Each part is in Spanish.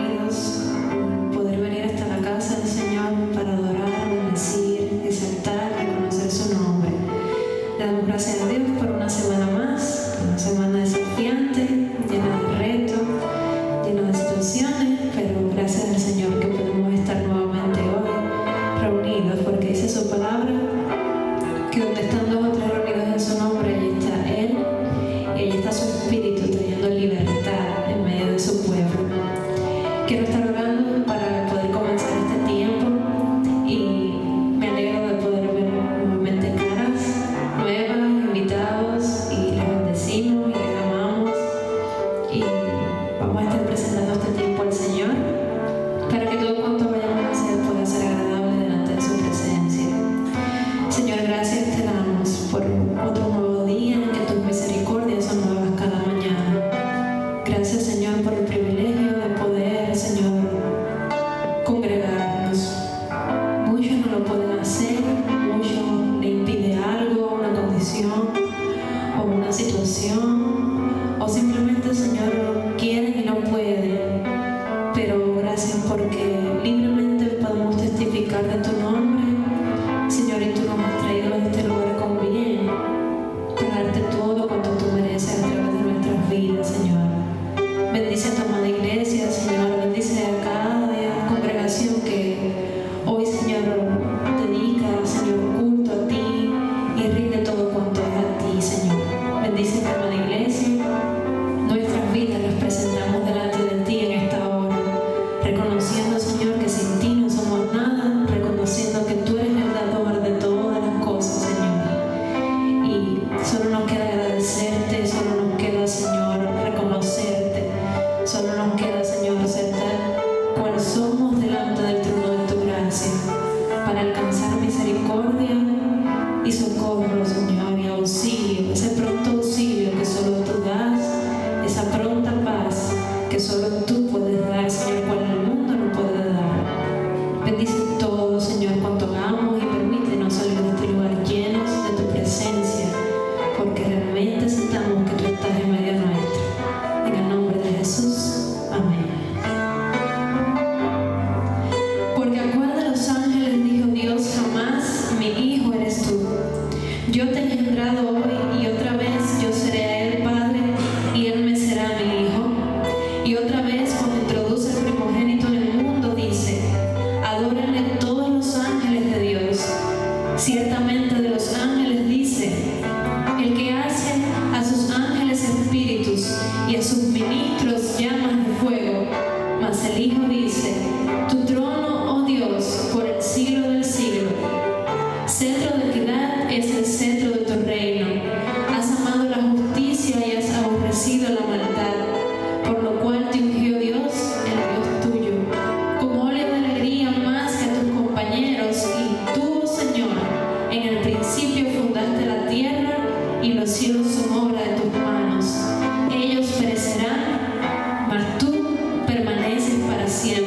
reunidos, poder venir hasta la casa del Señor para adorar, bendecir, exaltar, reconocer su nombre. Le damos gracias a Dios por una semana más, una semana desafiante, llena de retos, llena de situaciones, pero gracias al Señor que podemos estar nuevamente hoy reunidos, porque dice su palabra que donde están dos o tres reunidos en su nombre, allí está Él y allí está su Espíritu trayendo libertad en medio de su pueblo. Quiero estar orando para poder comenzar este tiempo y me alegro de poder ver nuevamente caras nuevas, invitados, y les bendecimos y les amamos y vamos a estar presentando este tiempo al Señor para que todo cuanto vayamos a hacer pueda ser agradable delante de su presencia. Señor, gracias te damos por otro nuevo día en que tus misericordias son nuevas cada mañana. Gracias, Señor, por el privilegio de poder, Señor, congregarnos. Muchos no lo pueden hacer, muchos le impide algo, una condición o una situación, o simplemente, Señor, no quieren y no pueden. Pero gracias porque libremente podemos testificar de tu nombre, Señor, y tú nos has traído a este lugar con bien, para darte todo cuanto tú mereces a través de nuestras vidas, Señor. Bendice a tu amada iglesia, Señor, bendice a cada congregación que hoy, Señor, dedica, Señor, culto a ti y rinde todo cuanto es a ti, Señor. Bendice a tu amada iglesia, nuestras vidas las presentamos delante de ti en esta hora, reconociendo, Señor, que sin ti no somos nada, reconociendo que tú eres el dador de todas las cosas, Señor. Y solo nos queda agradecerte, solo nos queda, Señor, reconocerte, solo nos queda, Señor, ser tal cual somos delante del trono de tu gracia, para alcanzar misericordia y socorro, Señor, y auxilio, ese pronto auxilio que solo tú das, esa pronta paz que solo tú puedes dar, Señor, cual el mundo no puede dar. Bendice todo, Señor, cuanto hagamos y permítenos salir de este lugar llenos de tu presencia, porque realmente sentamos que tú estás en medio nuestro. En el nombre de Jesús, amén. Porque a cuál de los ángeles dijo Dios jamás, mi hijo eres tú. Yo te he engendrado hoy y otra vez yo seré a él padre y él me será mi hijo. Y otra vez cuando introduce el primogénito en el mundo dice, adórenle todos los ángeles de Dios. Ciertamente de los ángeles dice, el que hace a sus ángeles espíritus y a sus ministros llamas de fuego. Mas el Hijo dice, tu trono, oh Dios, por el siglo del siglo. Centro de equidad es el centro de tu reino. Has amado la justicia y has aborrecido la maldad, por lo cual te ungió Dios, el Dios tuyo, como óleo de alegría más que a tus compañeros. Y tú, Señor, en el principio fundaste la tierra y los cielos son obra de tus manos. Ellos perecerán, mas tú permaneces para siempre.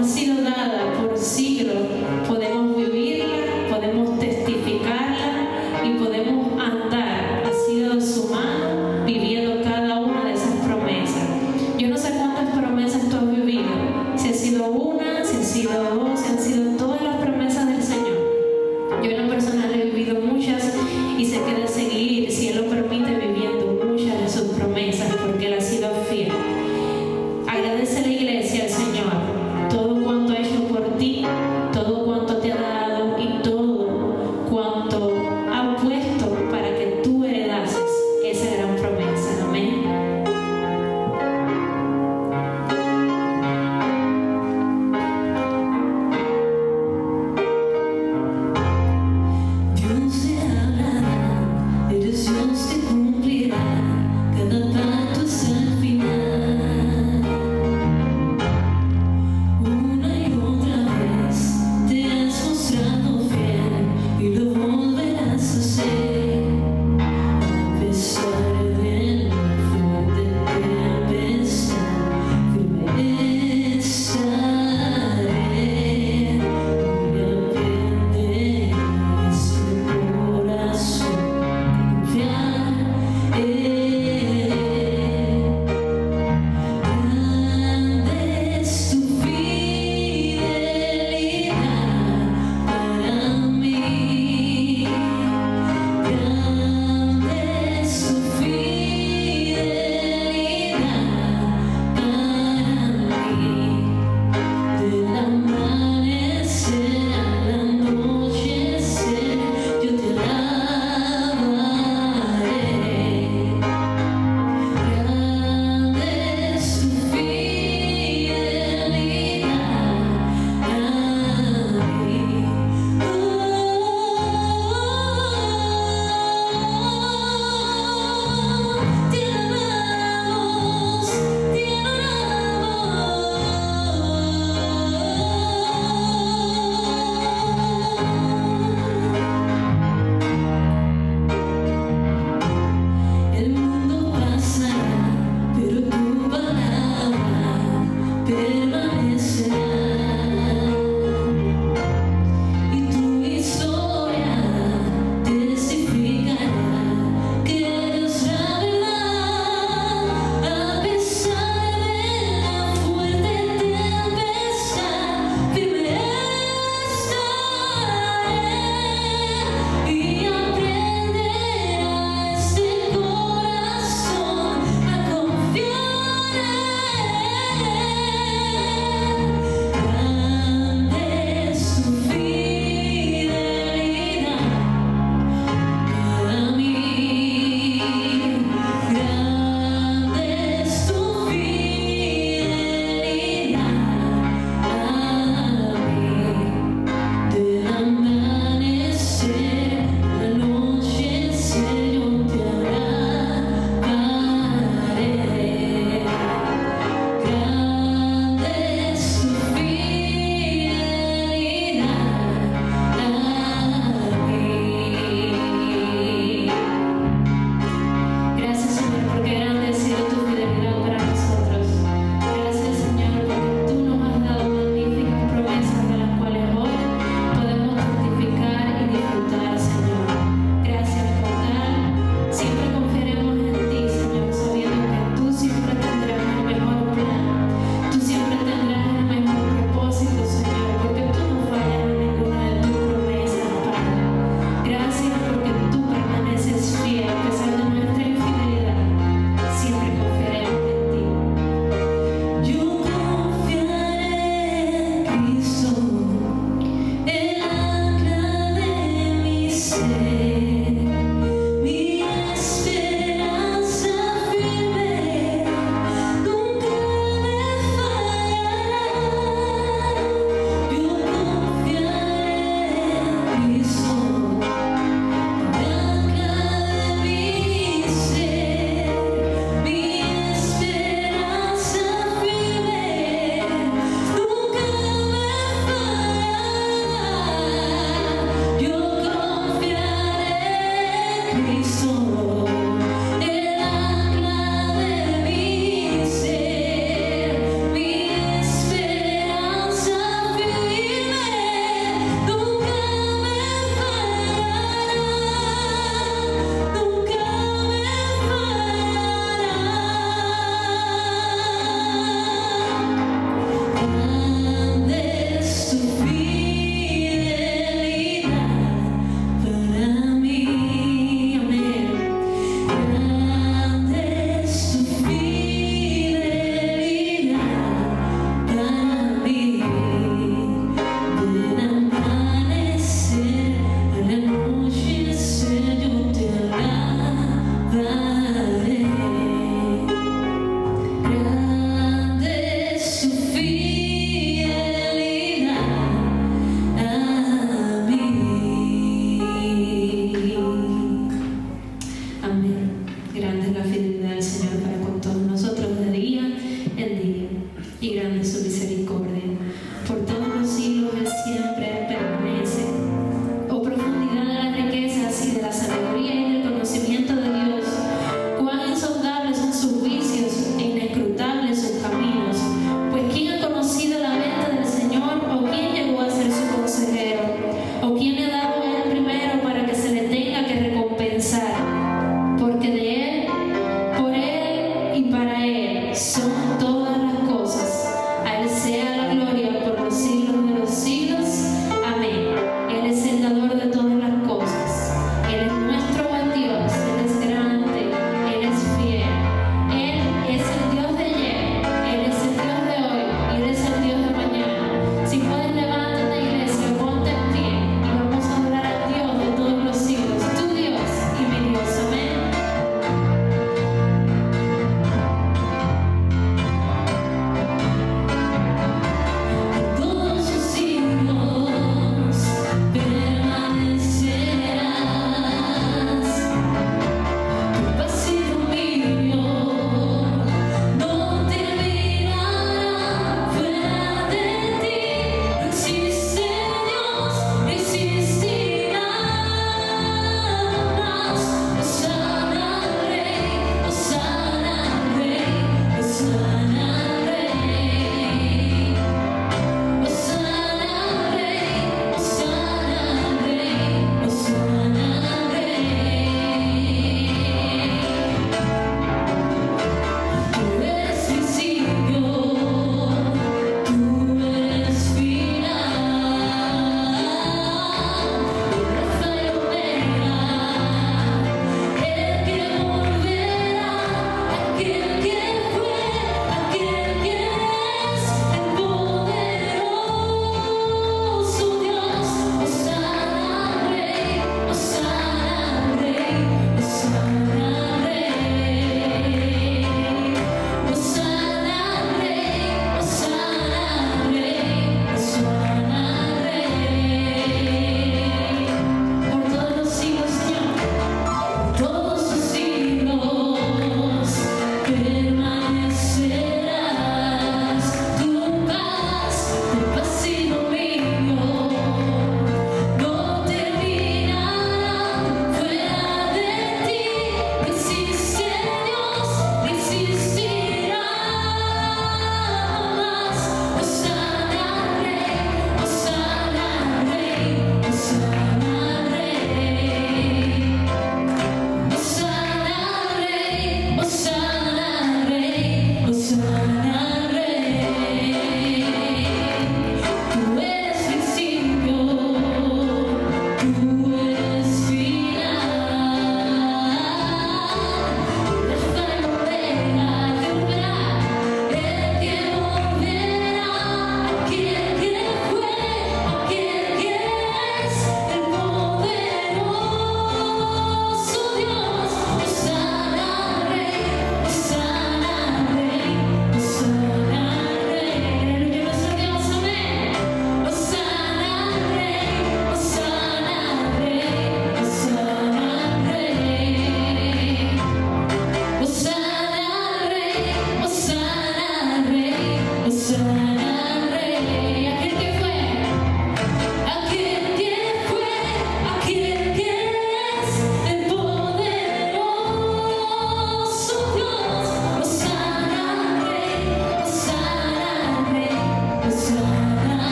Ha sido dada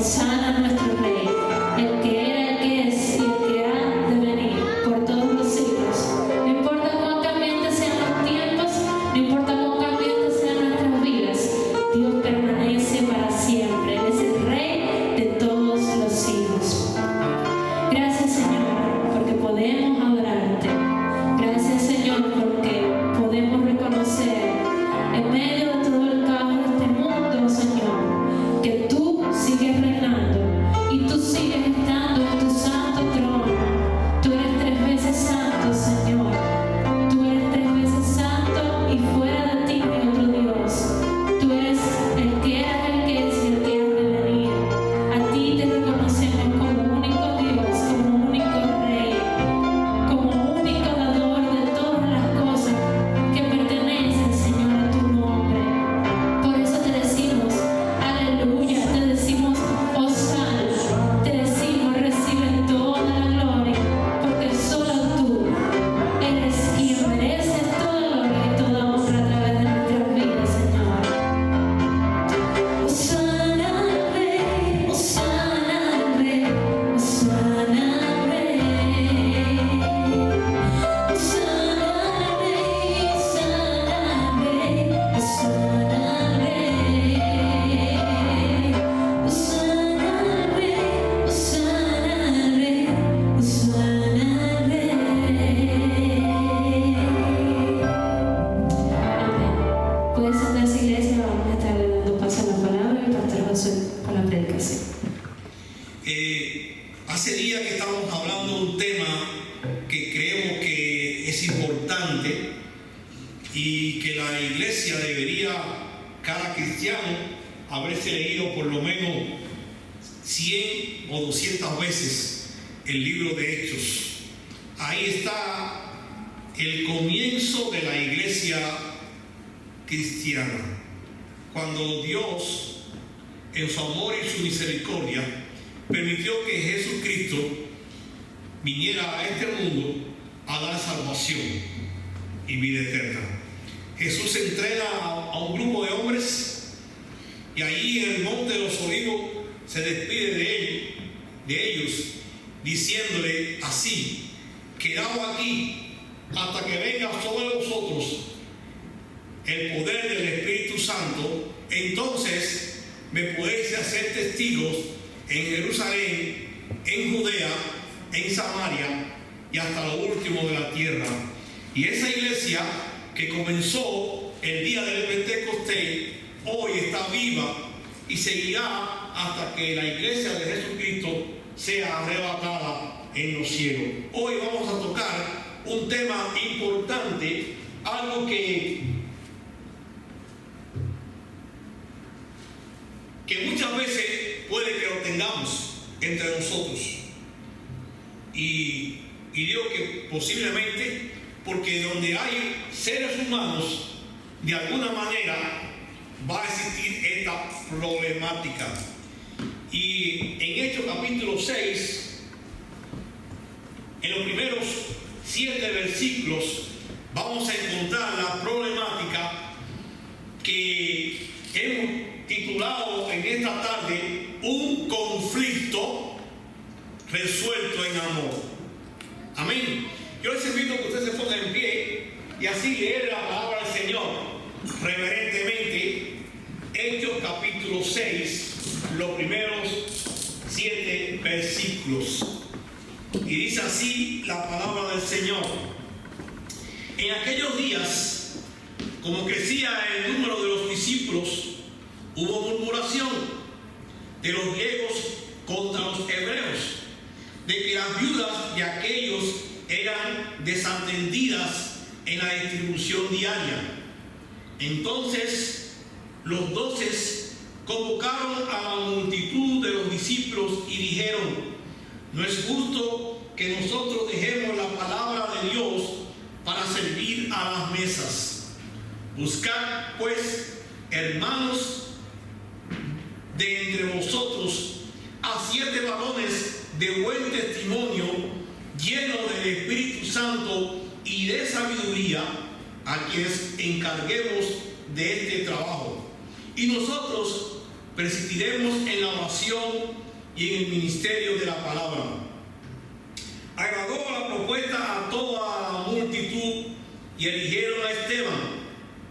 Hosana a nuestro Rey, el que era, el que es y el que ha de venir por todos los siglos. No importa cuán cambiantes sean los tiempos, no importa cuán cambiantes sean nuestras vidas, Dios permanece para siempre. Él es el Rey de todos los siglos. Gracias, Señor, porque podemos adorarte. Gracias, Señor, porque podemos reconocer en medio de todo el caos de este mundo, Señor, que tú sigues reinando y tú sigues estando en tu santo trono. Tú eres 3 veces santo, Señor. Tú eres 3 veces santo y fuera de ti no hay otro Dios. Tú eres el que era, el que es y el que ha de venir. A ti te reconocemos como único Dios, como único Rey, como único dador de todas las cosas que pertenecen, Señor, a tu nombre. Por eso te decimos aleluya, te decimos hosana, te decimos recibe toda la gloria, porque solo tú eres quien merece toda gloria y toda honra a través de nuestras vidas, Señor. Hosana al Rey, hosana al Rey, hosana al Rey. Hosana al Rey, hosana al Rey, hosana al Rey. Hosana al Rey, hosana al Rey, hosana al Rey. Amén. Puede sentarse, iglesia, vamos a estar dando paso a la palabra y el pastor Josué con la predicación. Hace días que estamos hablando de un tema que creemos que es importante y que la iglesia debería, cada cristiano, haberse leído por lo menos 100 o 200 veces el libro de Hechos. Ahí está el comienzo de la iglesia cristiana, cuando Dios, en su amor y su misericordia, permitió que Jesucristo viniera a este mundo a dar salvación y vida eterna. Jesús entrena a un grupo de hombres y ahí en el monte de los olivos se despide de ellos, diciéndole así: quedaos aquí hasta que venga sobre vosotros el poder del Espíritu Santo. Entonces me podéis hacer testigos en Jerusalén, en Judea, en Samaria y hasta lo último de la tierra. Y esa iglesia que comenzó el día del Pentecostés hoy está viva y seguirá hasta que la iglesia de Jesucristo sea arrebatada en los cielos. Hoy vamos a tocar un tema importante, algo que muchas veces puede que lo tengamos entre nosotros. Y digo que posiblemente porque donde hay seres humanos, de alguna manera va a existir esta problemática. Y en Hechos capítulo 6, en los primeros 7 versículos, vamos a encontrar la problemática que hemos titulado en esta tarde: un conflicto resuelto en amor. Amén. Yo les invito a que usted se ponga en pie y así leer la palabra del Señor reverentemente. Hechos capítulo 6, los primeros 7 versículos. Y dice así la palabra del Señor: en aquellos días, como crecía el número de los discípulos, hubo murmuración de los griegos contra los hebreos, de que las viudas de aquellos eran desatendidas en la distribución diaria. Entonces los 12 convocaron a la multitud de los discípulos y dijeron: no es justo que nosotros dejemos la palabra de Dios para servir a las mesas. Buscad pues, hermanos, de entre vosotros a 7 varones de buen testimonio, llenos del Espíritu Santo y de sabiduría, a quienes encarguemos de este trabajo. Y nosotros persistiremos en la oración y en el ministerio de la palabra. Agradó la propuesta a toda la multitud y eligieron a Esteban,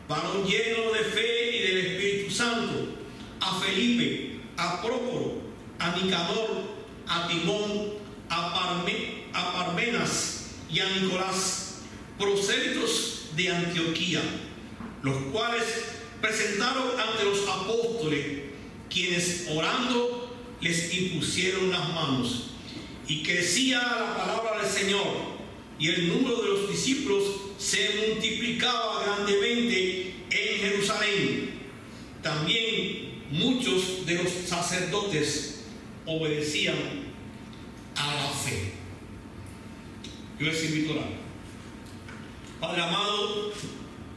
varón lleno de fe y del Espíritu Santo, a Felipe, a Prócoro, a Nicanor, a Timón, a Parmenas y a Nicolás, prosélitos de Antioquía, los cuales presentaron ante los apóstoles, quienes orando les impusieron las manos. Y crecía la palabra del Señor, y el número de los discípulos se multiplicaba grandemente en Jerusalén. También muchos de los sacerdotes obedecían a la fe. Yo les invito a orar. Padre amado,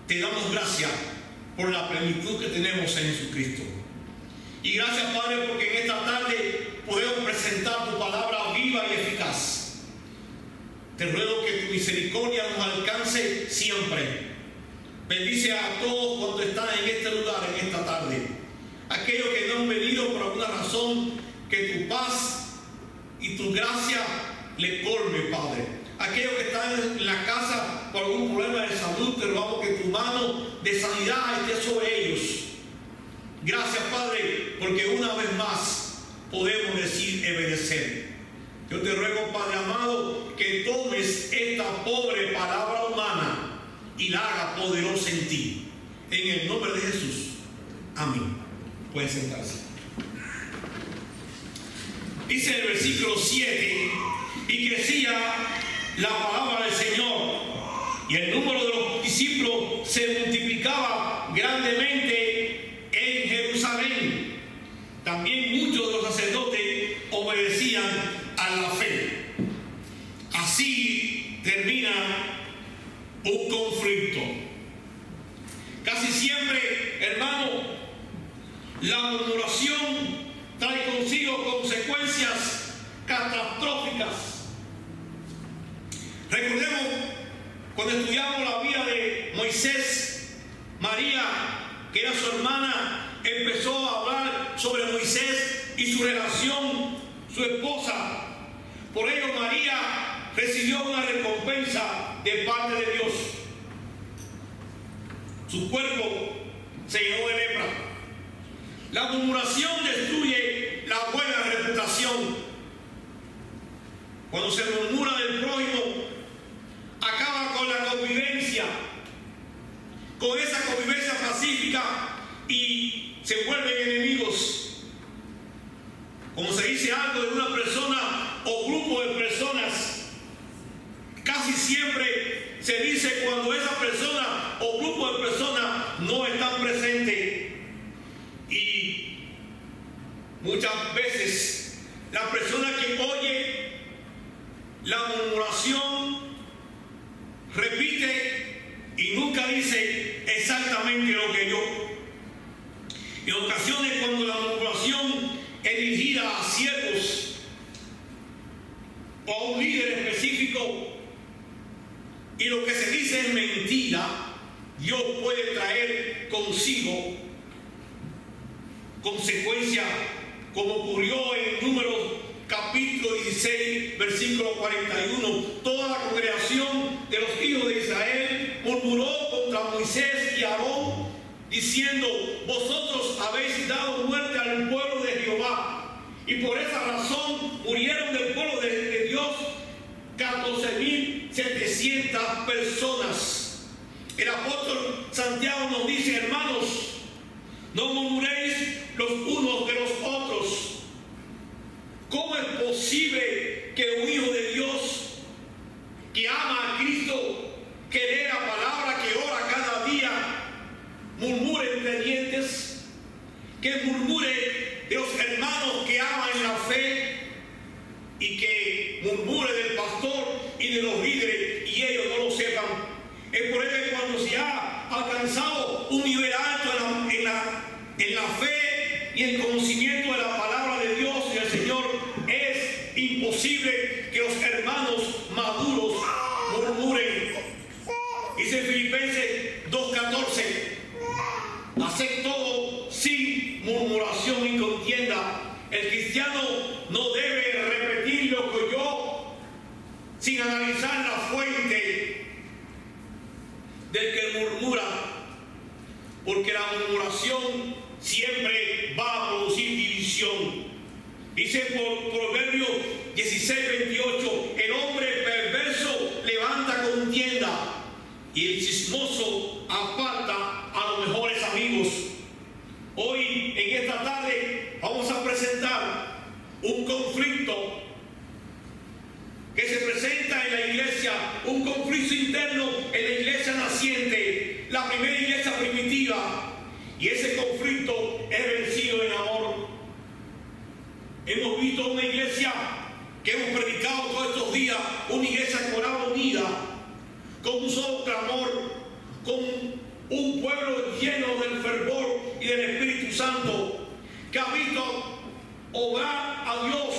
te damos gracias por la plenitud que tenemos en Jesucristo. Y gracias, Padre, porque en esta tarde podemos presentar tu palabra viva y eficaz. Te ruego que tu misericordia nos alcance siempre. Bendice a todos cuantos están en este lugar en esta tarde. Aquellos que no han venido por alguna razón, que tu paz y tu gracia le colme, Padre. Aquellos que están en la casa por algún problema de salud, te rogamos que tu mano de sanidad esté sobre ellos. Gracias, Padre, porque una vez más podemos decir obedecer. Yo te ruego, Padre amado, que tomes esta pobre palabra humana y la haga poderosa en ti. En el nombre de Jesús. Amén. Pueden sentarse. Dice el versículo 7: y crecía la palabra del Señor, y el número de los discípulos se multiplicaba grandemente en Jerusalén. También muchos de los sacerdotes obedecían a la fe. Así termina un conflicto. Casi siempre, hermano, la murmuración trae consigo consecuencias catastróficas. Recordemos cuando estudiamos la vida de Moisés, María, que era su hermana, empezó a hablar sobre Moisés y su relación, su esposa. Por ello María recibió una recompensa de parte de Dios. Su cuerpo se llenó de lepra. La murmuración destruye la buena reputación. Cuando se murmura del prójimo, acaba con la convivencia, con esa convivencia pacífica, y se vuelven enemigos. Como se dice algo de una persona o grupo de personas, casi siempre se dice cuando esa persona o grupo de personas no están presentes. Y muchas veces la persona que oye la murmuración repite y nunca dice exactamente lo que yo. En ocasiones, cuando la murmuración es dirigida a siervos o a un líder específico y lo que se dice es mentira, Dios puede traer consigo consecuencias, como ocurrió en Números capítulo 16, versículo 41. Toda la congregación de los hijos de Israel murmuró contra Moisés y Aarón, diciendo: vosotros habéis dado muerte al pueblo de Jehová. Y por esa razón murieron del pueblo de Dios 14.700 personas. El apóstol Santiago nos dice: hermanos, no murmuréis los unos de los otros. ¿Cómo es posible que un hijo de Dios que ama a Cristo, que lee la palabra, que ora cada día, murmure entre dientes? Que murmure de los hermanos que aman en la fe, y que murmure del pastor y de los líderes y ellos no lo sepan. Es por ello que cuando se ha alcanzado un nivel alto en la fe y el conocimiento de la palabra de Dios y del Señor, es imposible que los hermanos maduros murmuren. Dice Filipenses 2:14: haced todo sin murmuración y cristiano no debe repetir lo que oyó sin analizar la fuente del que murmura, porque la murmuración siempre va a producir división. Dice por Proverbios 16:28, el hombre perverso levanta contienda y el chismoso aparta a los mejores amigos. Hoy, en esta tarde, vamos a presentar un conflicto que se presenta en la iglesia, un conflicto interno en la iglesia naciente, la primera iglesia primitiva, y ese conflicto es vencido en amor. Hemos visto una iglesia que hemos predicado todos estos días, una iglesia coral unida, con un solo clamor, con un pueblo lleno del fervor y del Espíritu Santo, que ha visto obrar a Dios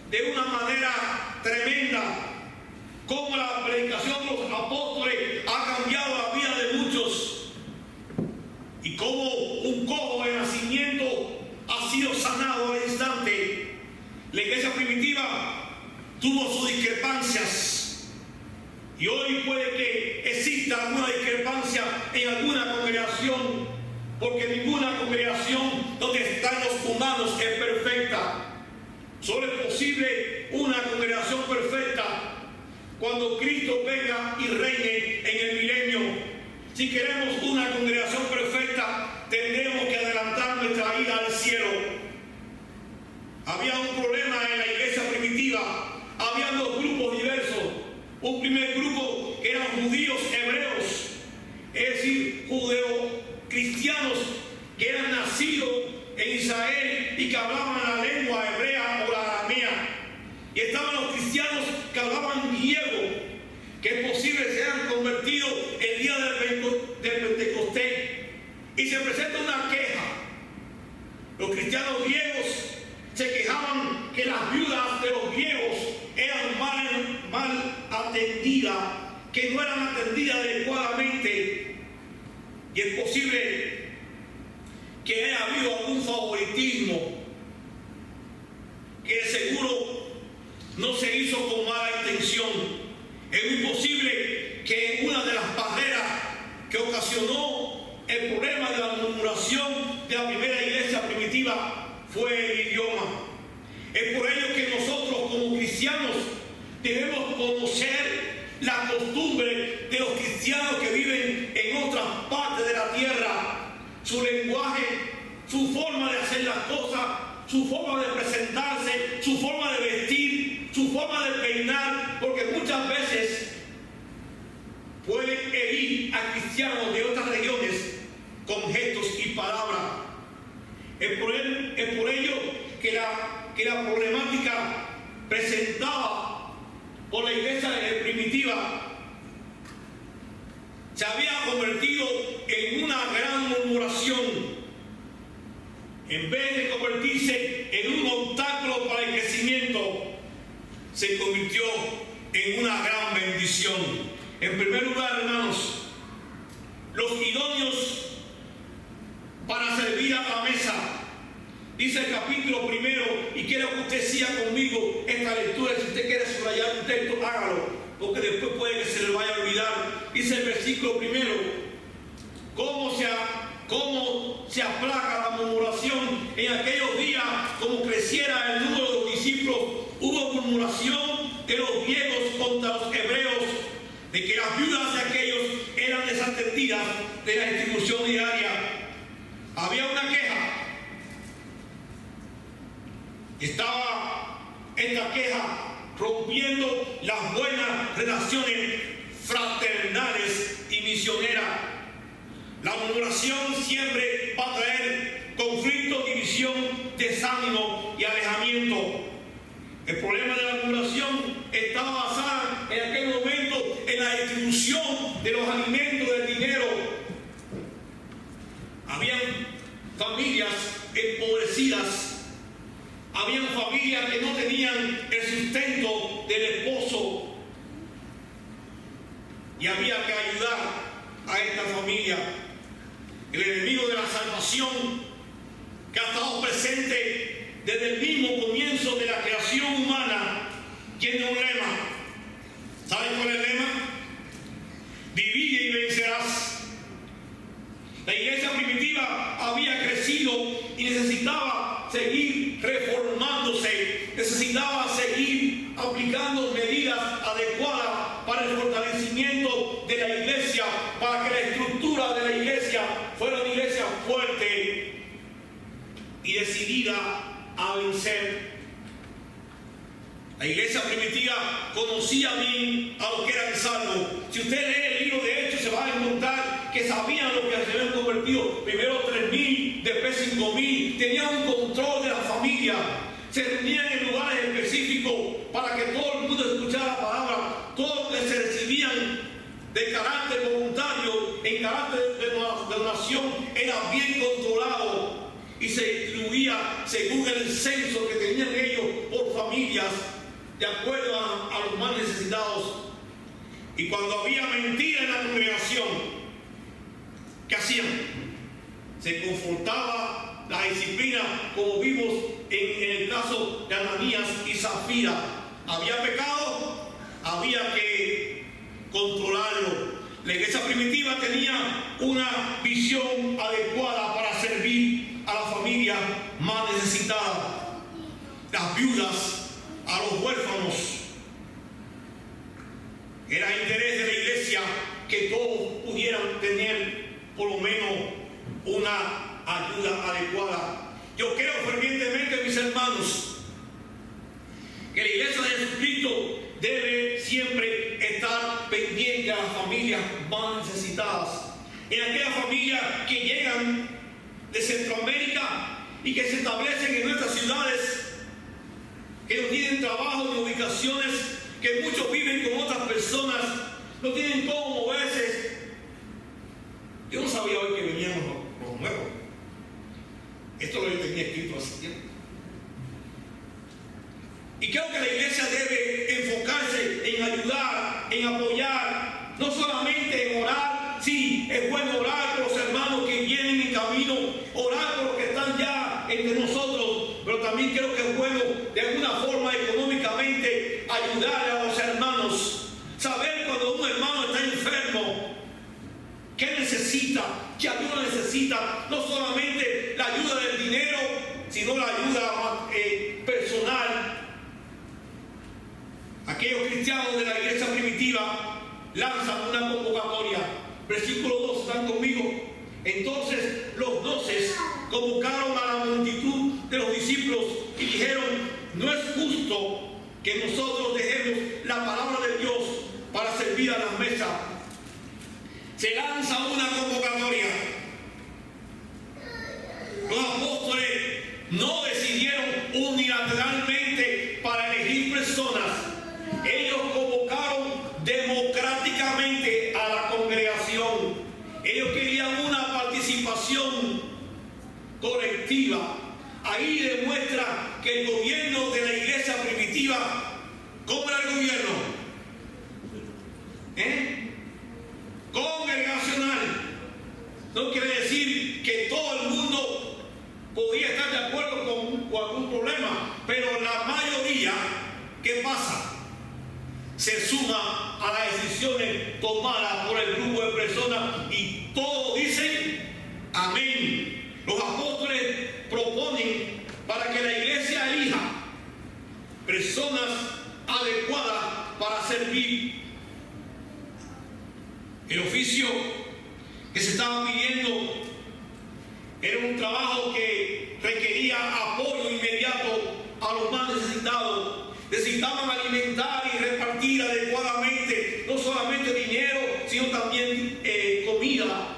de una manera tremenda, como la predicación de los apóstoles ha cambiado la vida de muchos, y como un cojo de nacimiento ha sido sanado al instante. La iglesia primitiva tuvo sus discrepancias, y hoy puede que exista alguna discrepancia en alguna congregación, porque ninguna congregación donde están los humanos es perfecta. Solo es posible una congregación perfecta cuando Cristo venga y reine en el milenio. Si queremos una congregación perfecta, tendremos que adelantar nuestra ida al cielo. Había un problema en la iglesia primitiva. Había dos grupos diversos. Un primer grupo que eran judíos hebreos, es decir, judeo-cristianos que eran nacidos en Israel y que hablaban la lengua hebrea o la aramea. Y estaban los cristianos que hablaban griego, que es posible se hayan convertido el día del Pentecostés. Y se presenta una queja. Los cristianos griegos se quejaban que las viudas de los griegos eran mal atendidas, que no eran atendidas adecuadamente. Y es posible que haya habido algún favoritismo, que seguro no se hizo con mala intención. Es muy posible que una de las barreras que ocasionó el problema de la murmuración de la primera iglesia primitiva fue el idioma. Es por ello que nosotros como cristianos debemos conocer la costumbre de los cristianos que viven en otras partes de la tierra, su lenguaje, su forma de hacer las cosas, su forma de presentarse, su forma de vestir, su forma de peinar, porque muchas veces pueden herir a cristianos de otras regiones con gestos y palabras. Es por ello que la problemática presentada por la iglesia primitiva se había convertido en una gran murmuración. En vez de convertirse en un obstáculo para el crecimiento, se convirtió en una gran bendición. En primer lugar, hermanos, los idóneos para servir a la mesa. Dice el capítulo primero, y quiero que usted siga conmigo esta lectura. Si usted quiere subrayar un texto, hágalo, porque después puede que se le vaya a olvidar. Dice el versículo primero, cómo se aplaca la murmuración en aquellos días, como creciera el número de los discípulos. Hubo murmuración de los griegos contra los hebreos, de que las viudas de aquellos eran desatendidas de la distribución diaria. Había una queja. Estaba esta queja rompiendo las buenas relaciones fraternales y misioneras. La murmuración siempre va a traer conflicto, división, desánimo y alejamiento. El problema de la murmuración estaba basada en aquel momento en la distribución de los alimentos, del dinero. Habían familias empobrecidas. Habían familias que no tenían el sustento del esposo, y había que ayudar a esta familia. El enemigo de la salvación, que ha estado presente desde el mismo comienzo de la creación humana, tiene un lema. ¿Saben cuál es el lema? Divide y vencerás. La iglesia primitiva había crecido y necesitaba seguir reformándose, necesitaba seguir aplicando medidas adecuadas para el fortalecimiento de la iglesia, para que la estructura de la iglesia fuera una iglesia fuerte y decidida a vencer. La iglesia primitiva conocía bien a los que eran salvos. Si usted lee el libro de Hechos, se va a encontrar que sabían lo que se habían convertido. Primero 3.000, después 5.000. Tenían un control de la familia. Se reunían en lugares específicos para que todo el mundo escuchara la palabra. Todos los que se recibían de carácter voluntario, en carácter de donación, era bien controlado y se distribuía según el censo que tenían ellos por familias, de acuerdo a los más necesitados. Y cuando había mentira en la congregación, ¿qué hacían? Se confortaba la disciplina, como vimos en el caso de Ananías y Zafira. Había pecado, había que controlarlo. La iglesia primitiva tenía una visión adecuada para servir a la familia más necesitada, las viudas, a los huérfanos. Era interés de la iglesia que todos pudieran tener por lo menos una ayuda adecuada. Yo creo fervientemente, mis hermanos, que la iglesia de Jesucristo debe siempre estar pendiente a las familias más necesitadas, en aquellas familias que llegan de Centroamérica y que se establecen en nuestras ciudades, que no tienen trabajo ni ubicaciones, que muchos viven con otras personas, no tienen cómo moverse. Yo no sabía hoy que veníamos los nuevos. Esto lo tenía escrito hace tiempo. Y creo que la iglesia debe enfocarse en ayudar, en apoyar, no solamente en orar. Sí, es bueno orar por los hermanos que vienen en camino, orar por los que están ya entre nosotros, pero también creo que es bueno de alguna forma económicamente ayudar a los hermanos. Saber cuando un hermano está enfermo, qué necesita, qué ayuda necesita, no solamente la ayuda del dinero, sino la ayuda personal. Aquellos cristianos de la iglesia primitiva lanzan una convocatoria. Versículo 2, ¿están conmigo? Entonces los 12 convocaron a la multitud de los discípulos y dijeron: no es justo que nosotros dejemos la palabra de Dios para servir a las mesas. Se lanza una convocatoria. Los apóstoles no decidieron unilateralmente para elegir personas. Ellos convocaron democráticamente a la congregación. Ellos querían una participación colectiva. Ahí demuestra que el gobierno de la iglesia primitiva, ¿cómo era el gobierno? Congregacional. No quiere decir que todo el mundo podía estar de acuerdo con algún problema, pero la mayoría, ¿qué pasa? Se suma a las decisiones tomadas por el grupo de personas y todos dicen amén. Los apóstoles proponen para que la iglesia elija personas adecuadas para servir. El oficio que se estaba pidiendo era un trabajo que requería apoyo inmediato a los más necesitados. Necesitaban alimentar y repartir adecuadamente, no solamente dinero, sino también comida.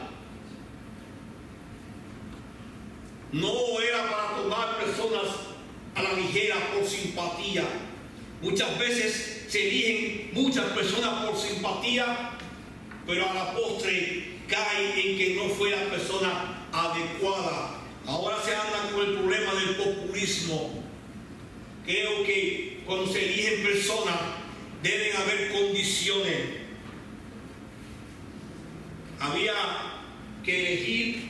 No era para tomar personas a la ligera por simpatía. Muchas veces se eligen muchas personas por simpatía, pero a la postre cae en que no fue la persona adecuada. Ahora se anda con el problema del populismo. Creo que cuando se eligen personas deben haber condiciones. Había que elegir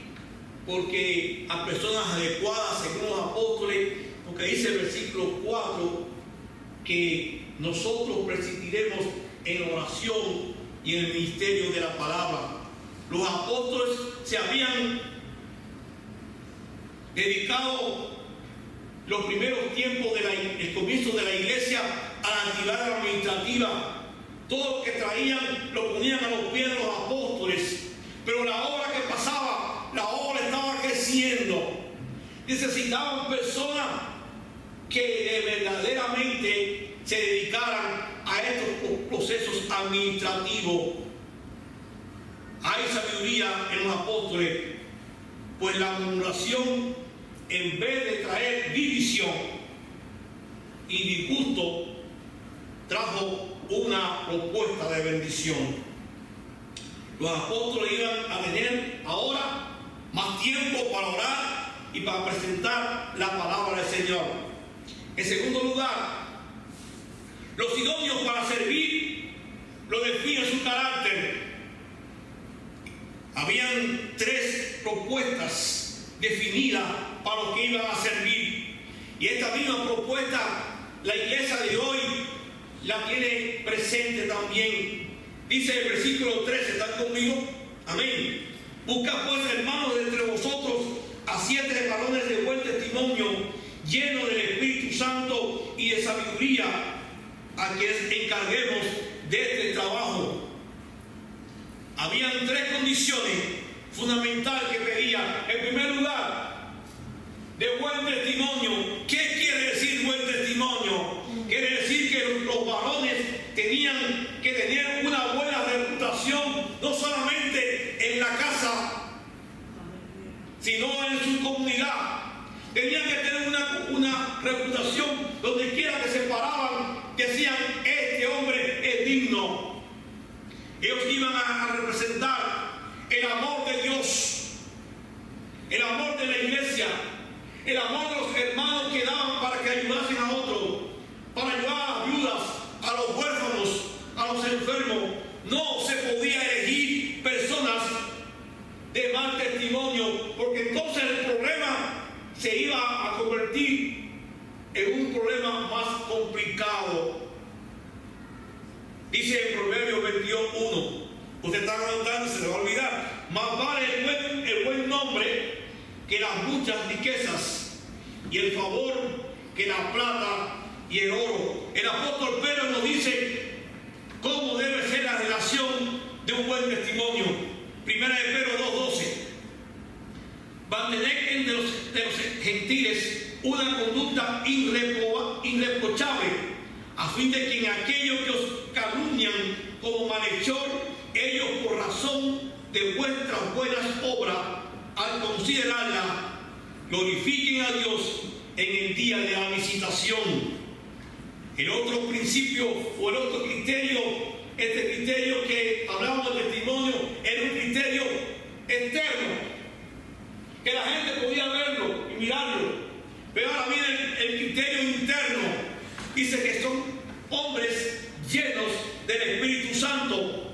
porque a personas adecuadas, según los apóstoles, porque dice el versículo 4 que nosotros persistiremos en oración y en el ministerio de la palabra. Los apóstoles se habían dedicado los primeros tiempos del comienzo de la iglesia a la actividad administrativa. Todo lo que traían lo ponían a los pies de los apóstoles, pero la obra que pasaba, la obra estaba creciendo. Necesitaban personas que verdaderamente se dedicaran a estos procesos administrativos. Hay sabiduría en los apóstoles, pues la murmuración, en vez de traer división y disgusto, trajo una propuesta de bendición. Los apóstoles iban a tener ahora más tiempo para orar y para presentar la palabra del Señor. En segundo lugar, los idóneos para servir lo define su carácter. Habían 3 propuestas definidas para los que iban a servir, y esta misma propuesta la iglesia de hoy la tiene presente también. Dice el versículo 13, ¿están conmigo? Amén. Busca pues, hermanos, de entre vosotros a 7 varones de buen testimonio, llenos del Espíritu Santo y de sabiduría, a quienes encarguemos de este trabajo. Habían 3 condiciones fundamentales que pedía. En primer lugar, de buen testimonio. ¿Qué quiere decir buen testimonio? Quiere decir que los varones tenían que tener una buena reputación, no solamente en la casa, sino en su comunidad. Tenían que tener una reputación donde quiera que se paraban, decían: este hombre es digno. Ellos iban a representar el amor de Dios, el amor de la iglesia, el amor de los hermanos que daban para que ayudasen a otros, para ayudar a las viudas, a los huérfanos, a los enfermos. No se podía elegir personas de mal testimonio, porque entonces el problema se iba a convertir en un problema más complicado. Dice en Proverbios 22:1, usted está anotando, se le va a olvidar: más vale el buen nombre que las muchas riquezas, y el favor que la plata y el oro. El apóstol Pedro nos dice cómo debe ser la relación de un buen testimonio. Primera de Pedro 2:12: mantened entre los gentiles una conducta irreprochable, a fin de que en aquello que os calumnian como malhechor, ellos por razón de vuestras buenas obras, al considerarlas, glorifiquen a Dios en el día de la visitación. El otro principio o el otro criterio, este criterio que hablamos de testimonio, era un criterio externo, que la gente podía verlo y mirarlo. Pero ahora viene el criterio interno. Dice que son hombres llenos del Espíritu Santo.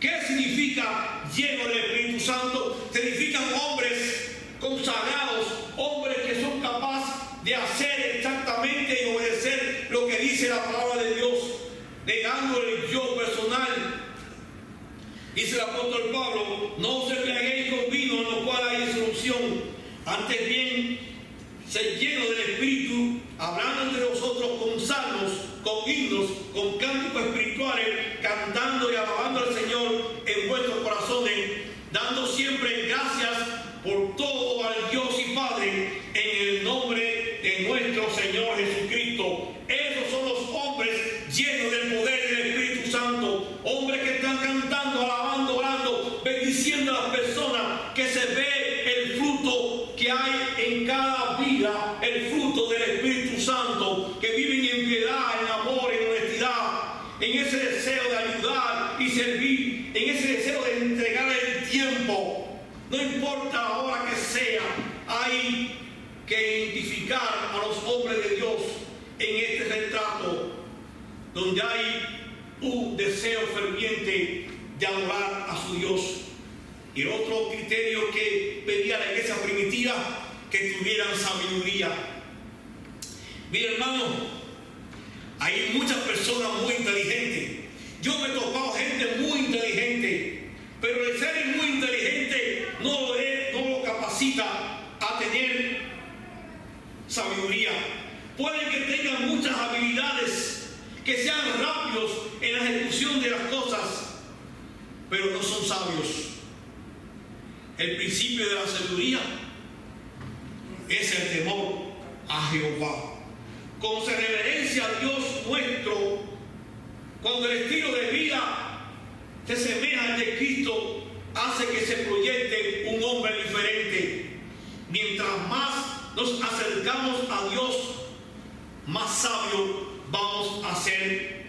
¿Qué significa lleno del Espíritu Santo? Significan hombres consagrados, hombres que son capaces de hacer exactamente y obedecer lo que dice la palabra de Dios, negándole el yo personal. Dice el apóstol Pablo: no os embriaguéis con vino, en lo cual hay disolución, antes bien sed llenos del Espíritu, hablando entre vosotros con salmos, con himnos, con cánticos espirituales, cantando y alabando al Señor en vuestros corazones, dando siempre gracias por todo al Dios y Padre, en el nombre de nuestro Señor Jesucristo. Esos son los hombres llenos del poder del Espíritu Santo, hombres que están cantando, alabando, orando, bendiciendo a las personas, que se ve el fruto que hay en cada vida, el fruto del Espíritu Santo, que viven en piedad, en amor, en honestidad, en ese deseo de ayudar y servir, en ese deseo de entregar el tiempo. No importa la hora que sea, hay que identificar a los hombres de Dios en este retrato, donde hay un deseo ferviente de adorar a su Dios. Y el otro criterio que pedía la iglesia primitiva, que tuvieran sabiduría. Mi hermano, hay muchas personas muy inteligentes. Yo me he topado gente muy inteligente, pero el ser muy inteligente no lo capacita a tener sabiduría. Pueden que tengan muchas habilidades, que sean rápidos en la ejecución de las cosas, pero no son sabios. El principio de la sabiduría es el temor a Jehová. Con reverencia a Dios nuestro, cuando el estilo de vida se asemeja al de Cristo, hace que se proyecte un hombre diferente. Mientras más nos acercamos a Dios, más sabios vamos a ser.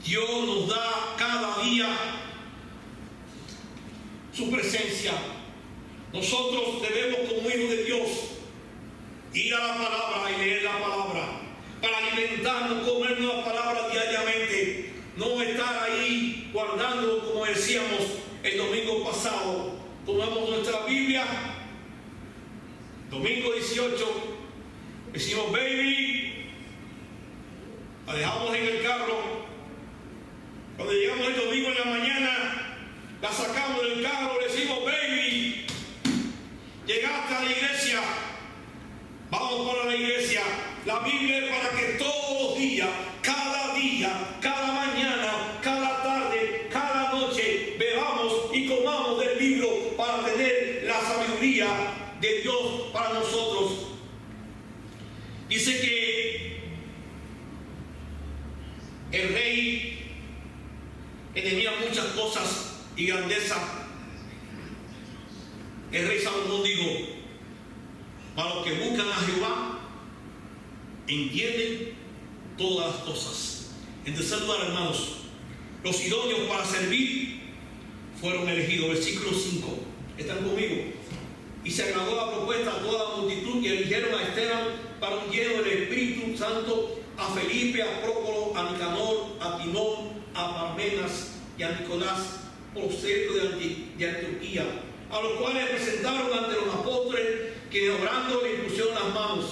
Dios nos da cada día su presencia. Nosotros debemos, como hijos de Dios, ir a la palabra y leer la palabra para alimentarnos, comer la palabra diariamente. No estar ahí guardando, como decíamos el domingo pasado. Tomamos nuestra Biblia, domingo 18, decimos baby, la dejamos en el carro. Cuando llegamos el domingo en la mañana, la sacamos del carro, le decimos baby, llegaste a la iglesia, vamos para la iglesia. La Biblia es para que todos los días, cada mañana, cada tarde, cada noche, bebamos y comamos del libro para tener la sabiduría de Dios para nosotros. Dice que el rey, que tenía muchas cosas y grandeza, el rey Salomón dijo: para los que buscan a Jehová, entienden todas las cosas. En tercer lugar, hermanos, los idóneos para servir fueron elegidos. Versículo 5. ¿Están conmigo? Y se agradó la propuesta a toda la multitud y eligieron a Esteban para un lleno del Espíritu Santo, a Felipe, a Prócoro, a Nicanor, a Timón, a Parmenas y a Nicolás, prosélito de Antioquía, a los cuales presentaron ante los apóstoles, que orando le impusieron las manos.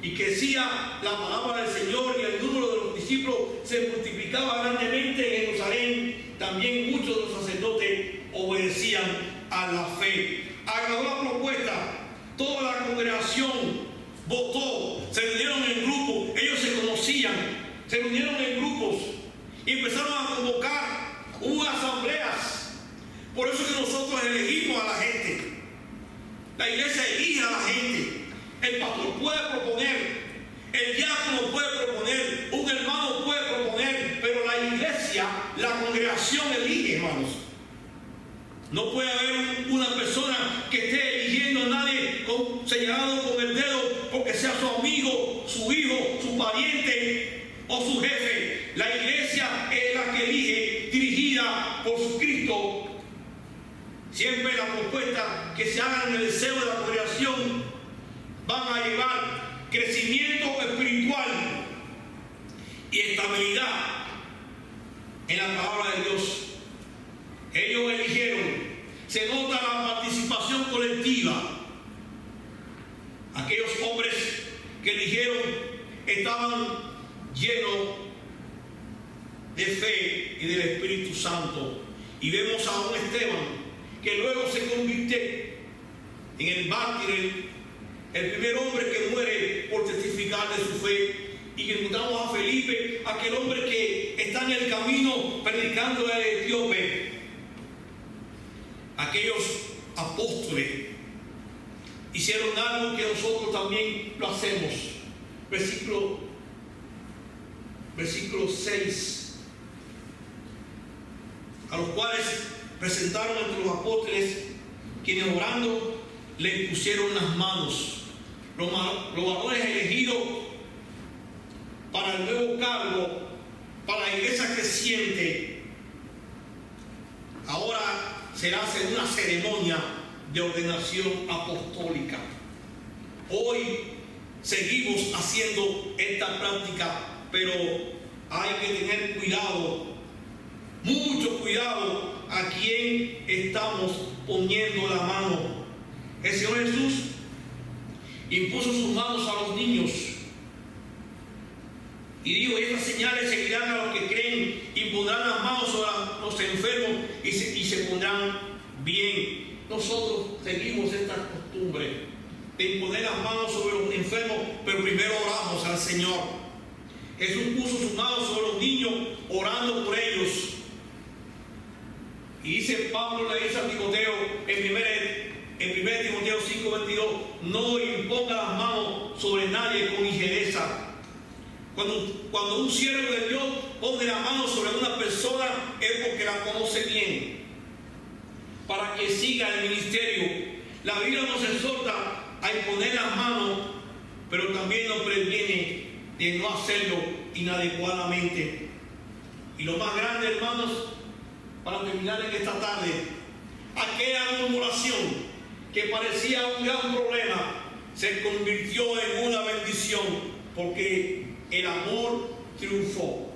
Y crecía la palabra del Señor, y el número de los discípulos se multiplicaba grandemente en Jerusalén. También muchos de los sacerdotes obedecían a la fe. Agradó la propuesta, toda la congregación votó, se reunieron en grupos, ellos se conocían, se reunieron en grupos y empezaron a convocar unas asambleas. Por eso que nosotros elegimos a la gente. La iglesia elige a la gente. El pastor puede proponer, el diácono puede proponer, un hermano puede proponer, pero la iglesia, la congregación elige, hermanos. No puede haber una persona que esté eligiendo a nadie señalado con el dedo porque sea su amigo, su hijo, su pariente o su jefe. La iglesia es la que elige, dirigida por su Cristo. Siempre la propuesta que se haga en el deseo de la congregación van a llevar crecimiento espiritual y estabilidad en la palabra de Dios. Ellos eligieron, se nota la participación colectiva. Aquellos hombres que eligieron estaban llenos de fe y del Espíritu Santo. Y vemos a un Esteban que luego se convierte en el mártir, el primer hombre que muere por testificar de su fe. Y que encontramos a Felipe, aquel hombre que está en el camino predicando al etíope. Aquellos apóstoles hicieron algo que nosotros también lo hacemos. Versículo 6. A los cuales presentaron entre los apóstoles, quienes orando le pusieron las manos. Los varones elegidos para el nuevo cargo, para la iglesia creciente, ahora será una ceremonia de ordenación apostólica. Hoy seguimos haciendo esta práctica, pero hay que tener cuidado, mucho cuidado a quién estamos poniendo la mano. El Señor Jesús impuso sus manos a los niños Y dijo, estas señales seguirán a los que creen, impondrán las manos sobre los enfermos y se pondrán bien. Nosotros seguimos esta costumbre de imponer las manos sobre los enfermos, pero primero oramos al Señor. Jesús puso sus manos sobre los niños, orando por ellos. Y dice Pablo, le dice a Timoteo, en 1 Timoteo 5:22, no imponga las manos sobre nadie con ligereza. Cuando un siervo de Dios pone la mano sobre una persona es porque la conoce bien, para que siga el ministerio. La Biblia nos exhorta a imponer las manos, pero también nos previene de no hacerlo inadecuadamente. Y lo más grande, hermanos, para terminar en esta tarde, aquella murmuración que parecía un gran problema se convirtió en una bendición, porque el amor triunfó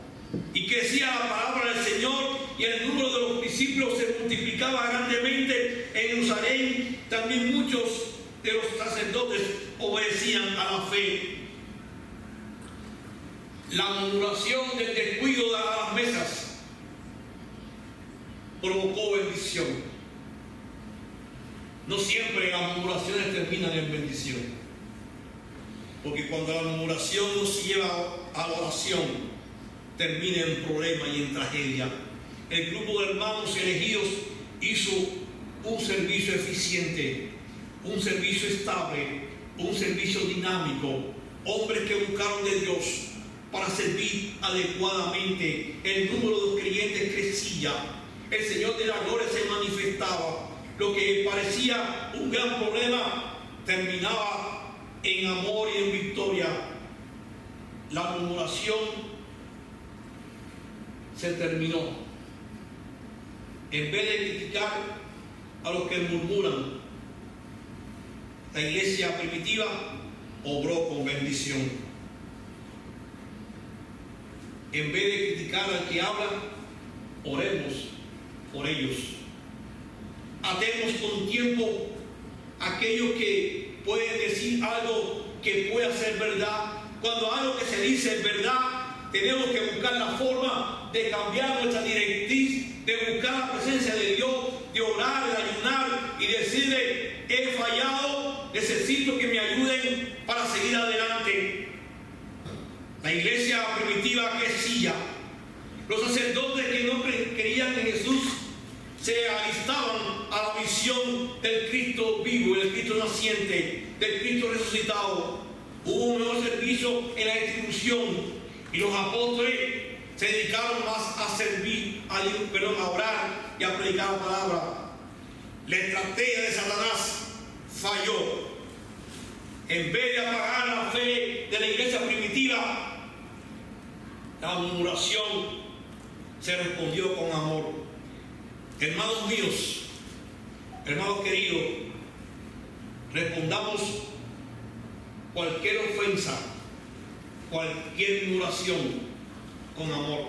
y crecía la palabra del Señor, y el número de los discípulos se multiplicaba grandemente en Jerusalén. También muchos de los sacerdotes obedecían a la fe. La murmuración del descuido de las mesas provocó bendición. No siempre las murmuraciones terminan en bendición, porque cuando la murmuración no se lleva a la oración, termina en problema y en tragedia. El grupo de hermanos elegidos hizo un servicio eficiente, un servicio estable, un servicio dinámico. Hombres que buscaron de Dios para servir adecuadamente. El número de los creyentes crecía. El Señor de la gloria se manifestaba. Lo que parecía un gran problema terminaba en amor y en victoria. La murmuración se terminó. En vez de criticar a los que murmuran, la iglesia primitiva obró con bendición. En vez de criticar al que habla, oremos por ellos. Atemos con tiempo a aquellos que pueden decir algo que pueda ser verdad. Cuando algo que se dice es verdad, tenemos que buscar la forma de cambiar nuestra directriz, de buscar la presencia de Dios, de orar, de ayunar y decirle, he fallado, necesito que me ayuden para seguir adelante. La iglesia primitiva crecía. Los sacerdotes que no creían en Jesús se alistaban a la visión del Cristo vivo, del Cristo naciente, del Cristo resucitado. Hubo un nuevo servicio en la institución, y los apóstoles se dedicaron más a servir, a orar y a predicar la palabra. La estrategia de Satanás falló. En vez de apagar la fe de la iglesia primitiva, la murmuración se respondió con amor. Hermanos míos, hermanos queridos, respondamos cualquier ofensa, cualquier murmuración con amor.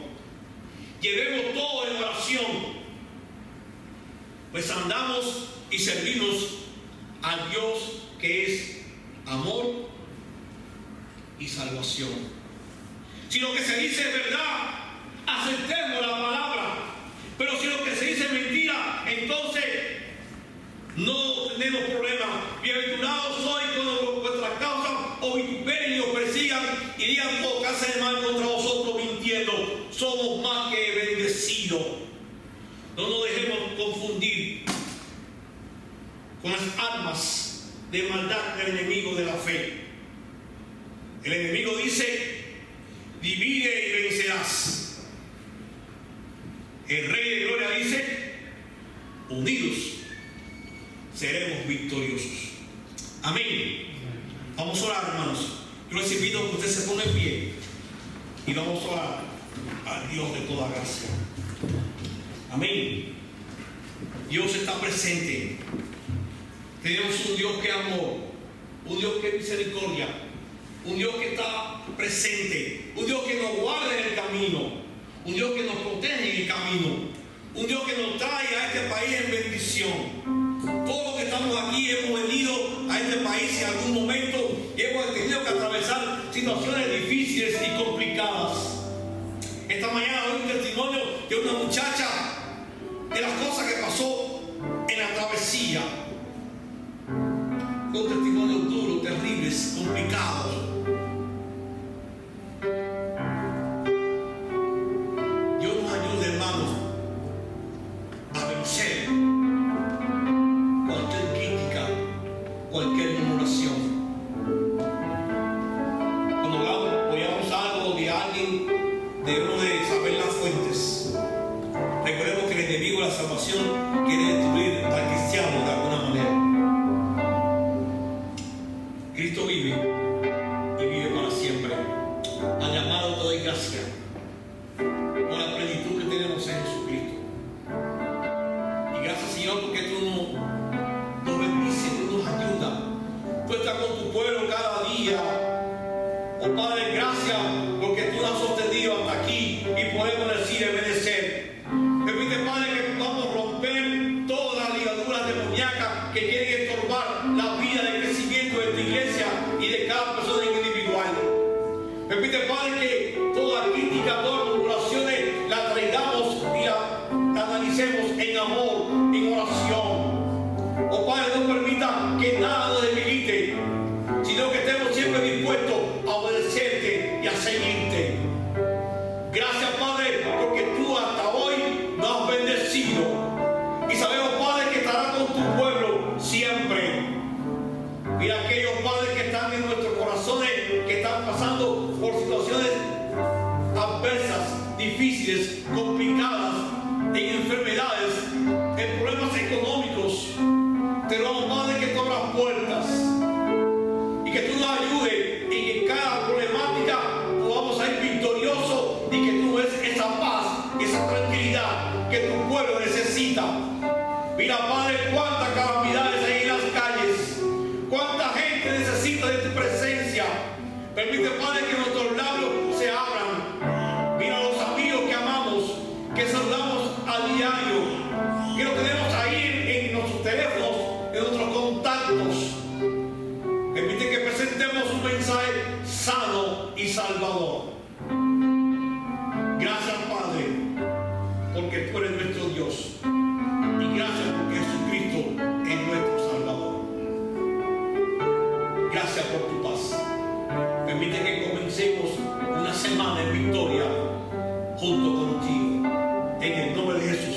Llevemos todo en oración, pues andamos y servimos a Dios que es amor y salvación. Si lo que se dice es verdad, aceptemos la palabra. Pero si lo que se dice es mentira, entonces no tenemos problema. Bienaventurados sois cuando vuestras causas os vituperen y os persigan y digan todo clase de mal contra vosotros mintiendo. Somos más que bendecidos. No nos dejemos confundir con las armas de maldad del enemigo de la fe. El enemigo dice, divide y vencerás. El Rey de Gloria dice, unidos seremos victoriosos. Amén. Vamos a orar, hermanos. Yo les invito a que usted se ponga en pie y vamos a orar al Dios de toda gracia. Amén. Dios está presente. Tenemos un Dios que es amor, un Dios que es misericordia, un Dios que está presente, un Dios que nos guarda en el camino, un Dios que nos protege en el camino, un Dios que nos trae a este país en bendición. Todos los que estamos aquí hemos venido a este país en algún momento y hemos tenido que atravesar situaciones difíciles y complicadas. Esta mañana doy un testimonio de una muchacha, de las cosas que pasó en la travesía. Fue un testimonio duro, terribles, complicados. Dios nos ayude, hermanos, a vencer cualquier crítica, cualquier murmuración. Cuando oigamos algo de alguien, debemos de saber las fuentes. Recordemos que el enemigo de la salvación quiere destruir al cristiano de alguna manera. Cristo vive y vive para siempre. Al llamado te doy gracias por la plenitud que tenemos en Jesucristo. Y gracias, Señor, porque tú nos bendices, tú nos ayudas. Tú estás con tu pueblo cada día. Oh Padre, gracias porque tú nos has sostenido hasta aquí y podemos decir obedecer. Permite, Padre, que podamos romper todas las ligaduras demoníacas que quieren estorbar la vida de crecimiento de tu iglesia y de cada persona individual. Permite, Padre, que toda crítica, todas murmuraciones la traigamos y la analicemos en amor, en oración. Oh Padre, no permita que nada nos debilite, sino que estemos siempre dispuestos a obedecerte y a seguirte. Gracias, Padre, porque tú hasta hoy nos has bendecido. Y sabemos, Padre, que estarás con tu pueblo siempre. Mira aquellos padres que están en nuestros corazones, que están pasando por situaciones adversas, difíciles, complicadas, en enfermedades, en problemas económicos. Te rogamos, Padre, que tú abras puertas y que tú nos ayudes y que en cada problemática podamos salir victoriosos y que tú des esa paz, esa tranquilidad que tu pueblo necesita. Mira, Padre, cuántas calamidades hay en las calles, cuánta gente necesita de tu presencia. Permite, Padre, que nuestros labios se abran. Mira a los amigos que amamos, que saludamos a diario, que lo tenemos ahí en nuestros teléfonos, en nuestros contactos. Permite que presentemos un mensaje sano y salvador. Gracias, Padre, porque tú eres nuestro Dios. Y gracias porque Jesucristo es nuestro Salvador. Gracias por tu paz. Permite que comencemos una semana en victoria junto contigo. En el nombre de Jesús.